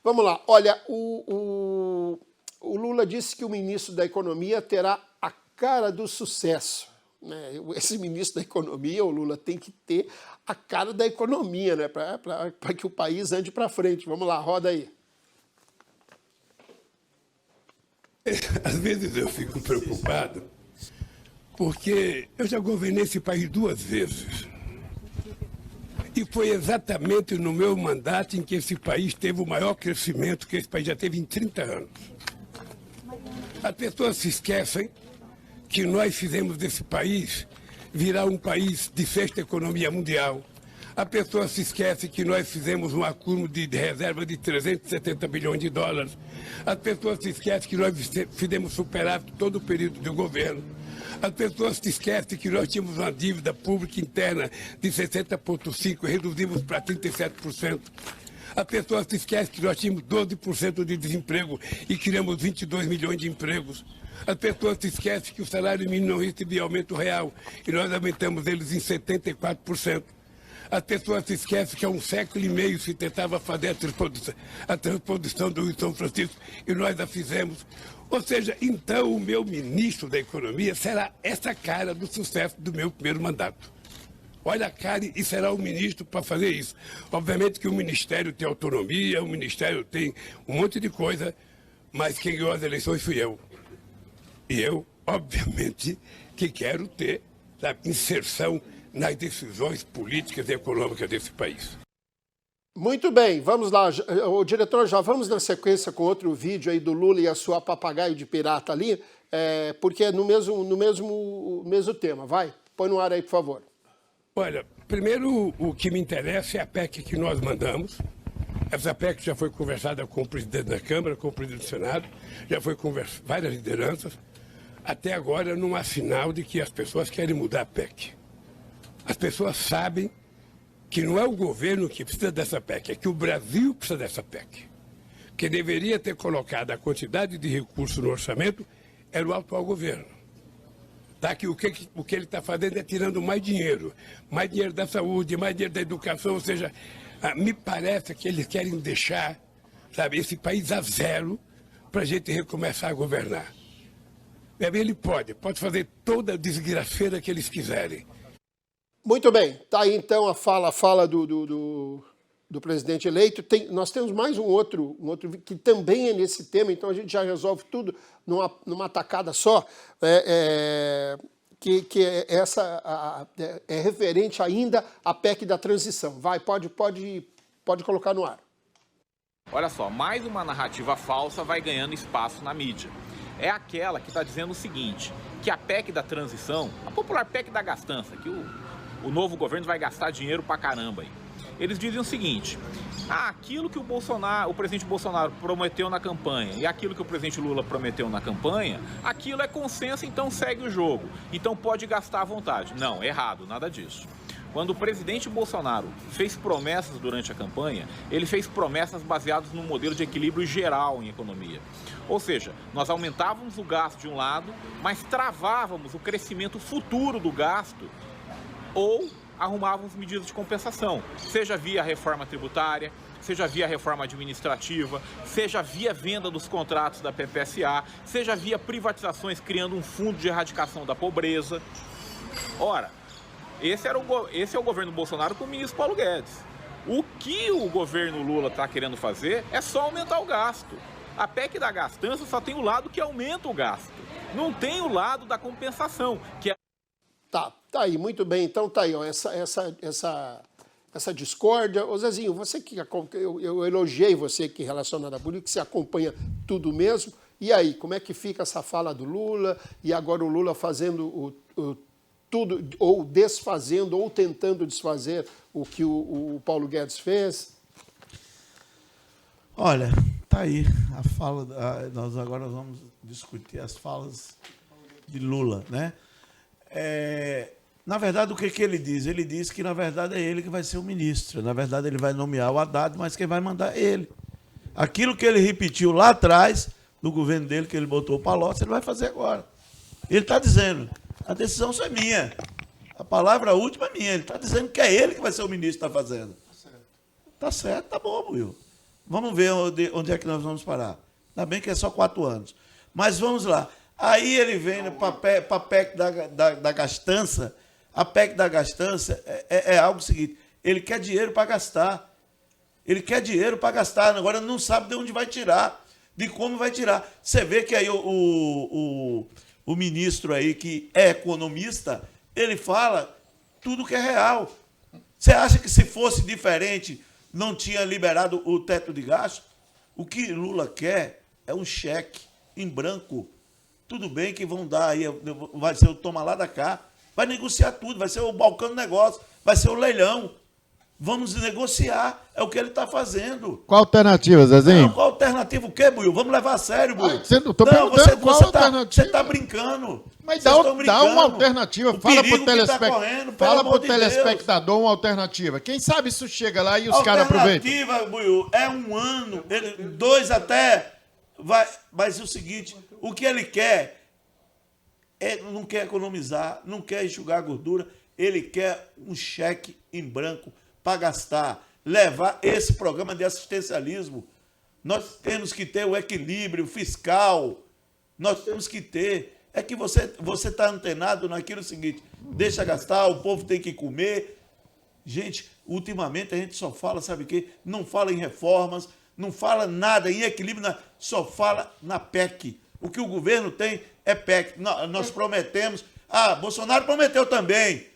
Vamos lá. Olha, o Lula disse que o ministro da Economia terá a cara do sucesso, né? Esse ministro da Economia, o Lula, tem que ter a cara da economia, né? Para que o país ande para frente. Vamos lá, roda aí. Às vezes eu fico preocupado, porque eu já governei esse país 2 vezes. E foi exatamente no meu mandato em que esse país teve o maior crescimento que esse país já teve em 30 anos. As pessoas se esquecem que nós fizemos desse país virar um país de 6ª economia mundial. A pessoa se esquece que nós fizemos um acúmulo de reserva de 370 bilhões de dólares. As pessoas se esquecem que nós fizemos superávit todo o período do governo. As pessoas se esquecem que nós tínhamos uma dívida pública interna de 60,5% e reduzimos para 37%. As pessoas se esquecem que nós tínhamos 12% de desemprego e criamos 22 milhões de empregos. As pessoas se esquecem que o salário mínimo não recebia aumento real e nós aumentamos eles em 74%. As pessoas se esquecem que há 1,5 século se tentava fazer a transposição do Rio São Francisco e nós a fizemos. Ou seja, então o meu ministro da Economia será essa cara do sucesso do meu primeiro mandato. Olha a cara e será o ministro para fazer isso. Obviamente que o Ministério tem autonomia, o Ministério tem um monte de coisa, mas quem ganhou as eleições fui eu. E eu, obviamente, que quero ter inserção nas decisões políticas e econômicas desse país. Muito bem, vamos lá. O diretor, já vamos na sequência com outro vídeo aí do Lula e a sua papagaio de pirata ali, porque é no mesmo tema. Vai, põe no ar aí, por favor. Olha, primeiro o que me interessa é a PEC que nós mandamos. Essa PEC já foi conversada com o presidente da Câmara, com o presidente do Senado, já foi conversada com várias lideranças. Até agora não há sinal de que as pessoas querem mudar a PEC. As pessoas sabem que não é o governo que precisa dessa PEC, é que o Brasil precisa dessa PEC. Quem deveria ter colocado a quantidade de recursos no orçamento era o atual governo. Tá? Que o que ele está fazendo é tirando mais dinheiro da saúde, mais dinheiro da educação, ou seja, me parece que eles querem deixar, sabe, esse país a zero para a gente recomeçar a governar. Ele pode fazer toda a desgraceira que eles quiserem. Muito bem, tá aí então a fala do presidente eleito. Nós temos mais um outro que também é nesse tema, então a gente já resolve tudo numa tacada só, que é referente ainda à PEC da transição. Vai, pode colocar no ar. Olha só, mais uma narrativa falsa vai ganhando espaço na mídia. É aquela que está dizendo o seguinte, que a PEC da transição, a popular PEC da gastança, que o novo governo vai gastar dinheiro pra caramba aí. Eles dizem o seguinte, aquilo que o presidente Bolsonaro prometeu na campanha e aquilo que o presidente Lula prometeu na campanha, aquilo é consenso, então segue o jogo. Então pode gastar à vontade. Não, errado, nada disso. Quando o presidente Bolsonaro fez promessas durante a campanha, ele fez promessas baseadas num modelo de equilíbrio geral em economia. Ou seja, nós aumentávamos o gasto de um lado, mas travávamos o crescimento futuro do gasto ou arrumávamos medidas de compensação, seja via reforma tributária, seja via reforma administrativa, seja via venda dos contratos da PPSA, seja via privatizações criando um fundo de erradicação da pobreza. Ora, esse é o governo Bolsonaro com o ministro Paulo Guedes. O que o governo Lula está querendo fazer é só aumentar o gasto. A PEC da gastança só tem o lado que aumenta o gasto, não tem o lado da compensação, que é... Tá aí, muito bem. Então tá aí, ó, essa discórdia. Ô Zezinho, você que eu elogiei você que relacionado à política, que você acompanha tudo mesmo. E aí, como é que fica essa fala do Lula e agora o Lula fazendo tudo, ou desfazendo, ou tentando desfazer o que o Paulo Guedes fez? Olha, tá aí a fala. Nós agora vamos discutir as falas de Lula, né? Na verdade, o que ele diz? Ele diz que, na verdade, é ele que vai ser o ministro. Na verdade, ele vai nomear o Haddad, mas quem vai mandar é ele. Aquilo que ele repetiu lá atrás, no governo dele, que ele botou o Palocci, ele vai fazer agora. Ele está dizendo, a decisão só é minha. A palavra última é minha. Ele está dizendo que é ele que vai ser o ministro que está fazendo. Tá certo, tá bom, Will. Vamos ver onde é que nós vamos parar. Ainda bem que é só 4 anos. Mas vamos lá. Aí ele vem para a PEC da gastança. A PEC da gastança é algo seguinte. Ele quer dinheiro para gastar. Ele quer dinheiro para gastar. Agora não sabe de onde vai tirar, de como vai tirar. Você vê que aí o ministro aí, que é economista, ele fala tudo que é real. Você acha que se fosse diferente, não tinha liberado o teto de gasto? O que Lula quer é um cheque em branco. Tudo bem que vão dar aí, vai ser o toma lá da cá, vai negociar tudo, vai ser o balcão do negócio, vai ser o leilão. Vamos negociar, é o que ele está fazendo. Qual a alternativa, Zezinho? Não, qual alternativa o quê, Buiu? Vamos levar a sério, Buiu. Você está brincando. Mas dá uma alternativa. Fala para o telespectador uma alternativa. Quem sabe isso chega lá e os caras aproveitam. Alternativa, Buiu, é 1 ano, 2 até. Mas é o seguinte, o que ele quer, não quer economizar, não quer enxugar a gordura, ele quer um cheque em branco para gastar, levar esse programa de assistencialismo. Nós temos que ter o equilíbrio fiscal, nós temos que ter. É que você está antenado naquilo seguinte, deixa gastar, o povo tem que comer. Gente, ultimamente a gente só fala, sabe o quê? Não fala em reformas, não fala nada em equilíbrio, só fala na PEC. O que o governo tem é PEC. Nós prometemos. Bolsonaro prometeu também.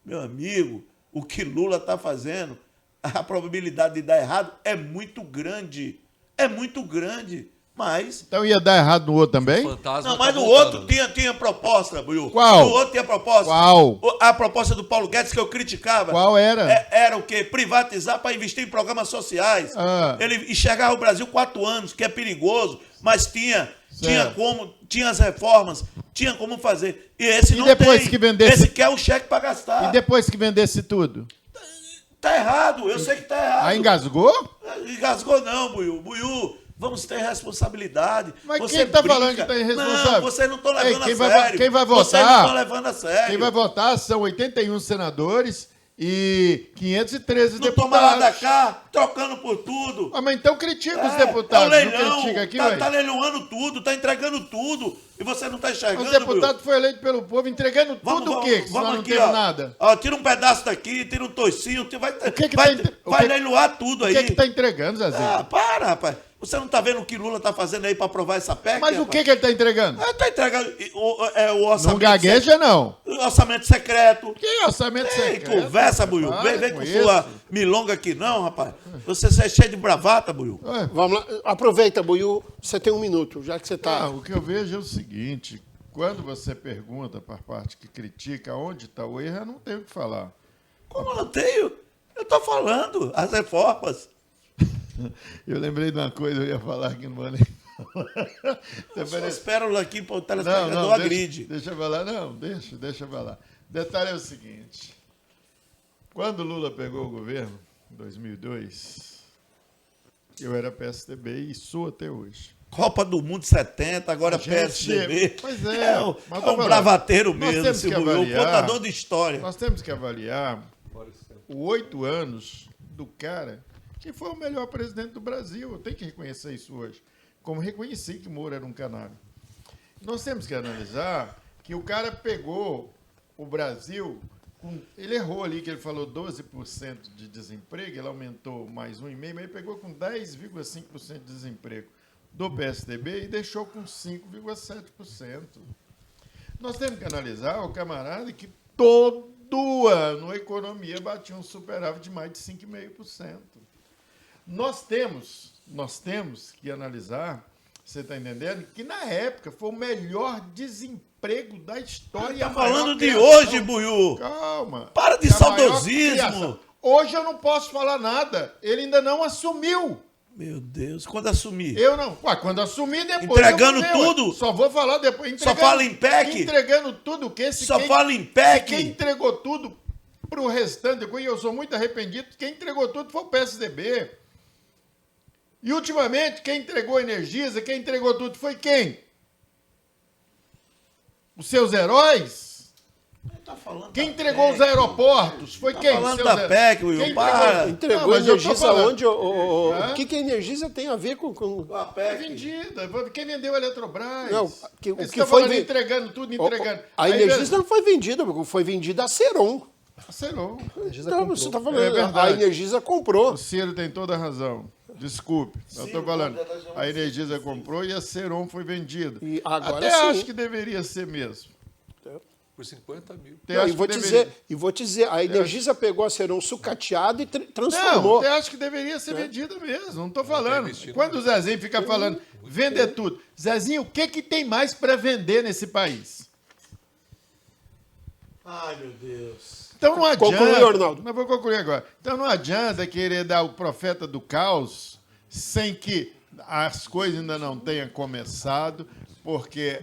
Meu amigo, o que Lula está fazendo, a probabilidade de dar errado é muito grande. É muito grande. Mas... Então ia dar errado no outro também? Não, mas no outro tinha proposta, Buiu. Qual? No outro tinha proposta. Qual? A proposta do Paulo Guedes que eu criticava. Qual era? Era o quê? Privatizar para investir em programas sociais. Ele enxergava o Brasil 4 anos, que é perigoso, mas tinha as reformas, tinha como fazer. E esse não depois tem. Que vendesse... Esse quer o cheque para gastar. E depois que vendesse tudo? Tá errado, eu sei que tá errado. Aí engasgou? Engasgou não, Buiu. Vamos ter responsabilidade. Mas você quem está falando que tem responsabilidade? Não, vocês não estão levando a sério. Quem vai votar? Vocês não estão levando a sério. Quem vai votar são 81 senadores e 513 não deputados. Toma lá da cá, trocando por tudo. Mas então critica os deputados. Leilão, não critica aqui, tá leiloando tudo, tá entregando tudo. E você não está enxergando, os deputados foram eleitos pelo povo entregando tudo o quê? Vamos não aqui, teve nada. Tira um pedaço daqui, tira um toicinho, vai leiloar tudo aí. O que está entregando, Zezinho? Para, rapaz. Você não está vendo o que Lula está fazendo aí para aprovar essa PEC? Mas o que ele está entregando? Está entregando o orçamento... Não gagueja, não. Orçamento secreto. Que orçamento secreto? Conversa, Buiu. Vem com sua milonga aqui, não, rapaz. Você é cheio de bravata, Buiu. Vamos lá. Aproveita, Buiu. Você tem 1 minuto, já que você está... O que eu vejo é o seguinte. Quando você pergunta para a parte que critica onde está o erro, eu não tenho o que falar. Como não tenho? Eu estou falando. As reformas. Eu lembrei de uma coisa, eu ia falar que não vou nem falar. Eu espero aqui para o telespectador agride. Deixa eu falar, deixa eu falar. O detalhe é o seguinte. Quando Lula pegou o governo, em 2002, eu era PSDB e sou até hoje. Copa do Mundo 70, agora PSDB. Pois é. É um bravateiro mesmo, esse Buiu, contador de história. Nós temos que avaliar os 8 anos do cara que foi o melhor presidente do Brasil. Eu tenho que reconhecer isso hoje. Como reconheci que Moura era um canário. Nós temos que analisar que o cara pegou o Brasil, ele errou ali, que ele falou 12% de desemprego, ele aumentou mais 1,5%, mas ele pegou com 10,5% de desemprego do PSDB e deixou com 5,7%. Nós temos que analisar o camarada que todo ano a economia batia um superávit de mais de 5,5%. Nós temos que analisar, você está entendendo, que na época foi o melhor desemprego da história. Está falando de hoje, Buiu. Calma. Para de saudosismo. Hoje eu não posso falar nada. Ele ainda não assumiu. Meu Deus, quando assumir? Eu não. Quando assumir, depois. Entregando tudo? Só vou falar depois. Só fala em PEC? Entregando tudo o quê? Só fala em PEC? Quem entregou tudo para o restante, e eu sou muito arrependido, quem entregou tudo foi o PSDB. E, ultimamente, quem entregou a Energisa, quem entregou tudo foi quem? Os seus heróis? Quem entregou os aeroportos foi quem? falando Seu da Zé? PEC, Will, Quem para. Entregou Não, mas eu tô Energisa falando. onde? O que a Energisa tem a ver com... A É PEC. vendida. Quem vendeu a Eletrobras? Não, o que Eles foi estão falando, ven- entregando tudo, entregando. A Aí, Energisa não foi vendida, foi vendida a Seron. Serão. Então, você está falando, É verdade. a Energisa comprou. O Ciro tem toda a razão. Desculpe, eu estou falando. A Energisa comprou e a Seron foi vendida. E agora Até sim. acho que deveria ser mesmo. Por 50 mil. Até Não, acho que deveria. e vou te dizer, a Energisa pegou a Seron sucateada e Não, transformou. até acho que deveria ser vendida mesmo. Não estou falando. investido Quando o Zezinho fica falando, vender tudo. Zezinho, o que tem mais para vender nesse país? Ai, meu Deus. Então não adianta. Conclui, Arnaldo. Mas vou concluir agora. Então não adianta querer dar o profeta do caos sem que as coisas ainda não tenham começado, porque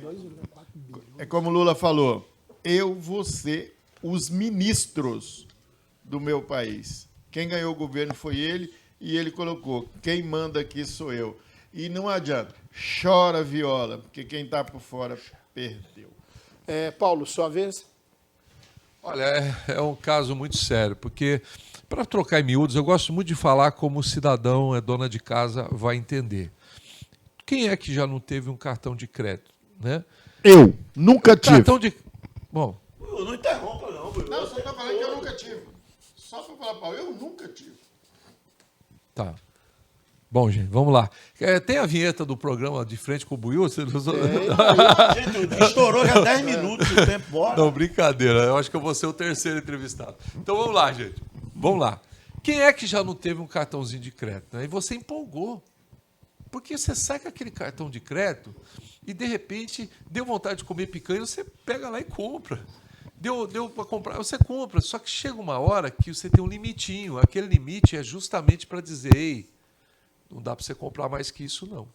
é como o Lula falou, eu vou ser os ministros do meu país. Quem ganhou o governo foi ele e ele colocou, quem manda aqui sou eu. E não adianta, chora viola, porque quem está por fora perdeu. Paulo, sua vez. Olha, é um caso muito sério, porque, para trocar em miúdos, eu gosto muito de falar como o cidadão, dona de casa, vai entender. Quem é que já não teve um cartão de crédito, né? Eu nunca tive. Cartão de... Bom, Will, não interrompa, não, Will. Não, você está falando que eu nunca tive. Só para falar, Paulo, eu nunca tive. tá. Bom, gente, vamos lá. Tem a vinheta do programa De Frente com o Buiú? Você não... Gente, estourou já 10 minutos o tempo, bora. Não, brincadeira. Eu acho que eu vou ser o terceiro entrevistado. Então vamos lá, gente. Vamos lá. Quem é que já não teve um cartãozinho de crédito, né? E você empolgou. Porque você sai com aquele cartão de crédito e, de repente, deu vontade de comer picanha, você pega lá e compra. Deu para comprar, você compra. Só que chega uma hora que você tem um limitinho. Aquele limite é justamente para dizer, ei, não dá para você comprar mais que isso, não.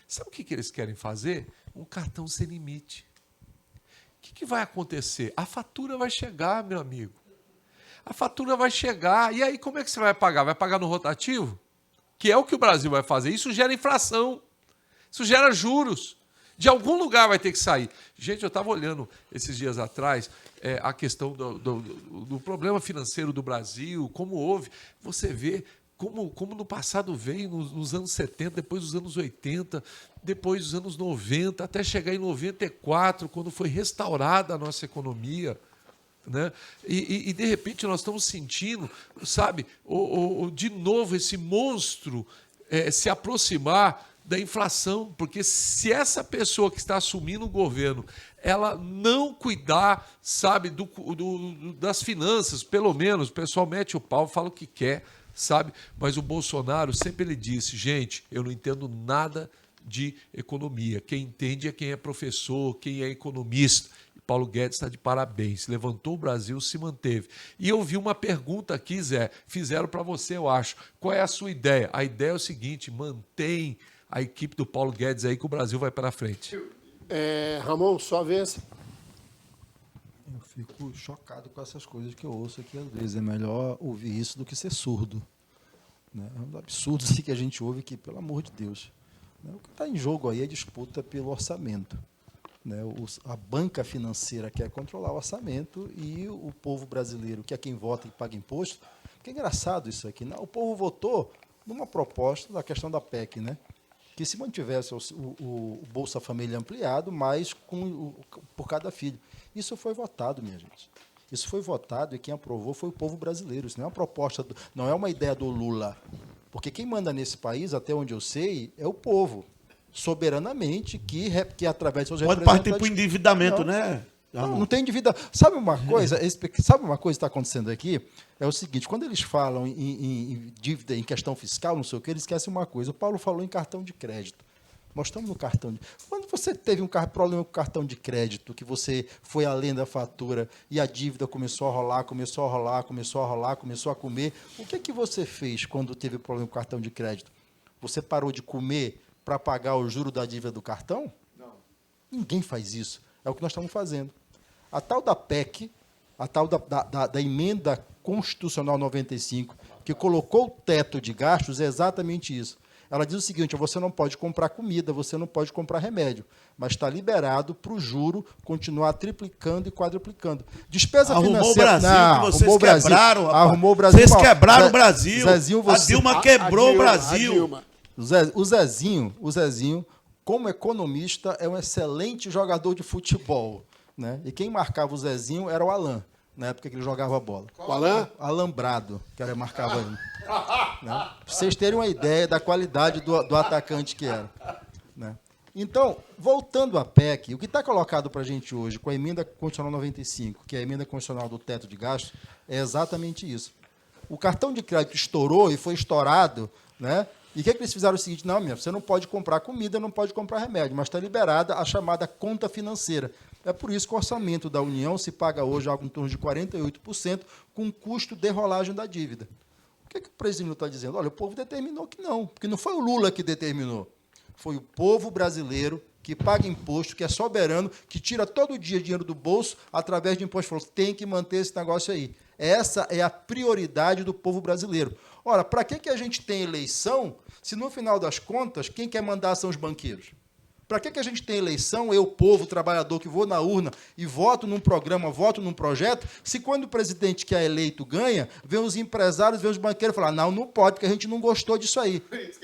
Sabe o que eles querem fazer? Um cartão sem limite. O que vai acontecer? A fatura vai chegar, meu amigo. A fatura vai chegar. E aí, como é que você vai pagar? Vai pagar no rotativo? Que é o que o Brasil vai fazer. Isso gera inflação. Isso gera juros. De algum lugar vai ter que sair. Gente, eu estava olhando esses dias atrás a questão do problema financeiro do Brasil, como houve. Você vê como no passado veio, nos anos 70, depois dos anos 80, depois dos anos 90, até chegar em 94, quando foi restaurada a nossa economia. Né? E de repente nós estamos sentindo, sabe, de novo esse monstro se aproximar da inflação, porque se essa pessoa que está assumindo o governo, ela não cuidar, sabe, das finanças, pelo menos, o pessoal mete o pau, fala o que quer, sabe, mas o Bolsonaro sempre ele disse, gente, eu não entendo nada de economia, quem entende é quem é professor, quem é economista. Paulo Guedes está de parabéns, levantou o Brasil, se manteve. E eu vi uma pergunta aqui, Zé, fizeram para você, eu acho. Qual é a sua ideia? A ideia é o seguinte, mantém a equipe do Paulo Guedes aí que o Brasil vai para frente. Ramon, sua vez. Eu fico chocado com essas coisas que eu ouço aqui às vezes. É melhor ouvir isso do que ser surdo. Né? É um absurdo assim, que a gente ouve que, pelo amor de Deus. Né? O que está em jogo aí é disputa pelo orçamento. Né? A banca financeira quer controlar o orçamento e o povo brasileiro, que é quem vota e paga imposto. Que é engraçado isso aqui. Né? O povo votou numa proposta da questão da PEC, né? Que se mantivesse o Bolsa Família ampliado, mas por cada filho. Isso foi votado, minha gente. Isso foi votado e quem aprovou foi o povo brasileiro. Isso não é uma proposta, não é uma ideia do Lula. Porque quem manda nesse país, até onde eu sei, é o povo. Soberanamente, que através de seus Pode representantes... partir para o endividamento, né? Não tem dívida. Sabe uma coisa que está acontecendo aqui? É o seguinte, quando eles falam em dívida, em questão fiscal, não sei o que, eles esquecem uma coisa. O Paulo falou em cartão de crédito. Nós estamos no cartão de... Quando você teve problema com o cartão de crédito, que você foi além da fatura e a dívida começou a rolar, começou a comer, o que você fez quando teve problema com o cartão de crédito? Você parou de comer para pagar o juro da dívida do cartão? Não. Ninguém faz isso. É o que nós estamos fazendo. A tal da PEC, a tal da emenda constitucional 95, que colocou o teto de gastos, é exatamente isso. Ela diz o seguinte: você não pode comprar comida, você não pode comprar remédio, mas está liberado para o juro continuar triplicando e quadruplicando. Despesa Arrumou financeira... o Brasil, que vocês arrumou o Brasil. quebraram, rapaz. Arrumou o Brasil. Vocês Ó, quebraram o Brasil. Zezinho, A Dilma quebrou o A Brasil. Dilma. O Zezinho, como economista, é um excelente jogador de futebol, né? E quem marcava o Zezinho era o Alain, na época que ele jogava bola. O Alain? Alambrado, que era marcava ele. Né? Pra vocês terem uma ideia da qualidade do atacante que era. Né? Então, voltando à PEC, o que está colocado para a gente hoje, com a emenda constitucional 95, que é a emenda constitucional do teto de gastos, é exatamente isso. O cartão de crédito estourou e foi estourado, né? E o que eles fizeram? O seguinte: não, você não pode comprar comida, não pode comprar remédio, mas está liberada a chamada conta financeira. É por isso que o orçamento da União se paga hoje algo em torno de 48%, com custo de rolagem da dívida. O que o presidente está dizendo? Olha, o povo determinou que não, porque não foi o Lula que determinou. Foi o povo brasileiro que paga imposto, que é soberano, que tira todo dia dinheiro do bolso através de imposto. Falou: tem que manter esse negócio aí. Essa é a prioridade do povo brasileiro. Ora, para que a gente tem eleição, se no final das contas quem quer mandar são os banqueiros? Para que a gente tem eleição, eu, povo, trabalhador, que vou na urna e voto num programa, voto num projeto, se quando o presidente que é eleito ganha, vem os empresários, vem os banqueiros falar: não pode, porque a gente não gostou disso aí.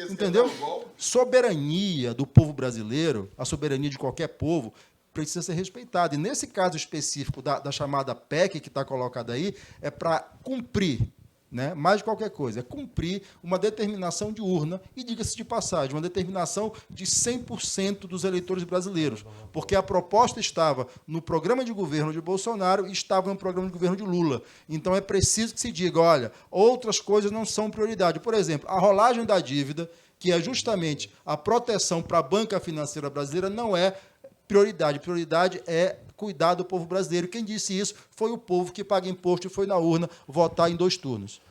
Entendeu? Soberania do povo brasileiro, a soberania de qualquer povo, precisa ser respeitada. E nesse caso específico da chamada PEC que está colocada aí, é para cumprir, né, mais de qualquer coisa, é cumprir uma determinação de urna e, diga-se de passagem, uma determinação de 100% dos eleitores brasileiros, porque a proposta estava no programa de governo de Bolsonaro e estava no programa de governo de Lula. Então, é preciso que se diga: olha, outras coisas não são prioridade. Por exemplo, a rolagem da dívida, que é justamente a proteção para a banca financeira brasileira, não é prioridade. Prioridade é cuidar do povo brasileiro. Quem disse isso foi o povo que paga imposto e foi na urna votar em 2 turnos.